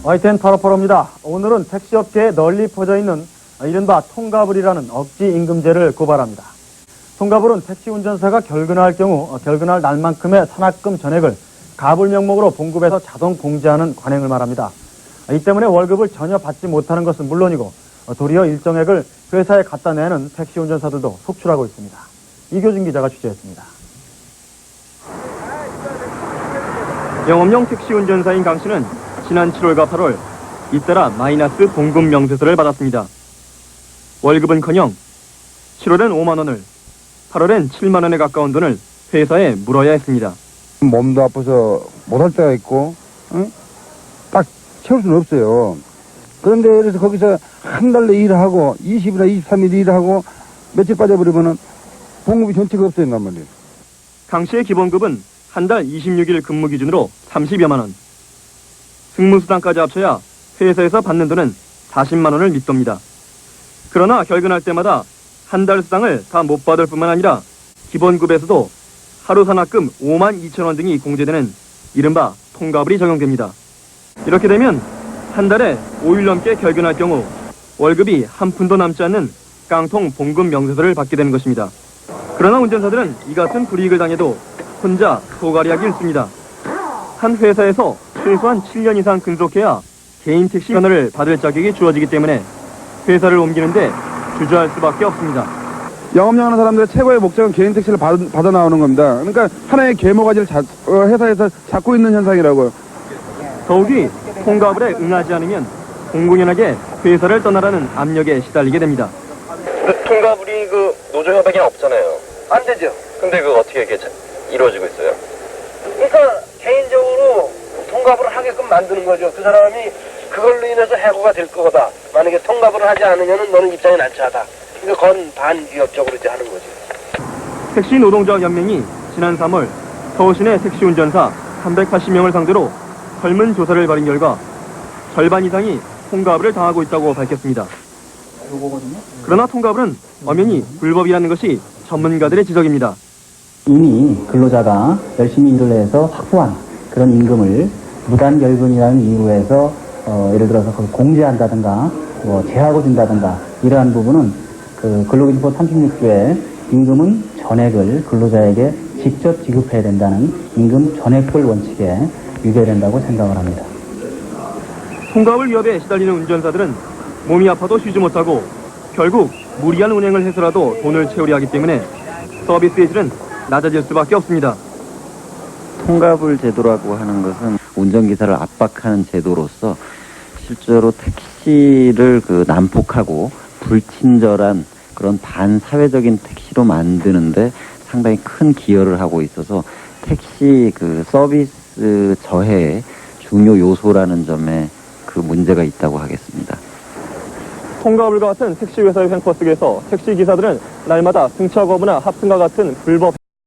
YTN 858호입니다. 오늘은 택시업계에 널리 퍼져 있는 이른바 통가불이라는 억지 임금제를 고발합니다. 통가불은 택시 운전사가 결근할 경우 결근할 날만큼의 산학금 전액을 가불 명목으로 봉급해서 자동 공제하는 관행을 말합니다. 이 때문에 월급을 전혀 받지 못하는 것은 물론이고 도리어 일정액을 회사에 갖다 내는 택시 운전사들도 속출하고 있습니다. 이교진 기자가 취재했습니다. 영업용 택시 운전사인 강 씨는 지난 7월과 8월 잇따라 마이너스 봉급 명세서를 받았습니다. 월급은커녕 7월엔 5만 원을, 8월엔 7만 원에 가까운 돈을 회사에 물어야 했습니다. 몸도 아파서 못할 때가 있고, 딱 채울 수는 없어요. 그런데 그래서 거기서 한 달 내 일을 하고 20일이나 23일 일을 하고 며칠 빠져버리면은 봉급이 전체가 없어진단 말이에요. 강 씨의 기본급은 한 달 26일 근무 기준으로 30여만 원. 승무수당까지 합쳐야 회사에서 받는 돈은 40만 원을 밑돕니다. 그러나 결근할 때마다 한 달 수당을 다 못 받을 뿐만 아니라 기본급에서도 하루 산학금 5만 2천 원 등이 공제되는 이른바 통가불이 적용됩니다. 이렇게 되면 한 달에 5일 넘게 결근할 경우 월급이 한 푼도 남지 않는 깡통 봉급 명세서를 받게 되는 것입니다. 그러나 운전사들은 이 같은 불이익을 당해도 혼자 소가리하기 일쑤입니다. 한 회사에서 최소한 7년 이상 근속해야 개인 택시 면허를 받을 자격이 주어지기 때문에 회사를 옮기는데 주저할 수밖에 없습니다. 영업용하는 사람들의 최고의 목적은 개인 택시를 받아 나오는 겁니다. 그러니까 하나의 계모가지를 회사에서 잡고 있는 현상이라고요. 더욱이 통가불에 응하지 않으면 공공연하게 회사를 떠나라는 압력에 시달리게 됩니다. 통가불이 노조협약이 없잖아요. 안 되죠. 근데 그거 어떻게 이렇게 이루어지고 있어요? 그러니까 개인적으로 통갑을 하게끔 만드는 거죠. 그 사람이 그걸로 인해서 해고가 될 거다. 만약에 통갑을 하지 않으면 너는 입장이 난처하다. 그러니까 그건 반위협적으로 이제 하는 거죠. 택시 노동자 연맹이 지난 3월 서울시내 택시 운전사 380명을 상대로 설문조사를 벌인 결과 절반 이상이 통가불을 당하고 있다고 밝혔습니다. 그러나 통가불은 엄연히 불법이라는 것이 전문가들의 지적입니다. 이미 근로자가 열심히 일을 해서 확보한 그런 임금을 무단 결근이라는 이유에서 예를 들어서 그걸 공제한다든가 제하고 준다든가 이러한 부분은 그 근로기준법 36조에 임금은 전액을 근로자에게 직접 지급해야 된다는 임금 전액불 원칙에 위배된다고 생각을 합니다. 통가불 위협에 시달리는 운전사들은 몸이 아파도 쉬지 못하고 결국 무리한 운행을 해서라도 돈을 채우려 하기 때문에 서비스의 질은 낮아질 수밖에 없습니다. 통가불 제도라고 하는 것은 운전기사를 압박하는 제도로서 실제로 택시를 난폭하고 불친절한 그런 반사회적인 택시로 만드는데 상당히 큰 기여를 하고 있어서 택시 서비스 저해의 중요 요소라는 점에 그 문제가 있다고 하겠습니다. 통가불과 같은 택시 회사의 횡포 속에서 택시 기사들은 날마다 승차 거부나 합승과 같은 불법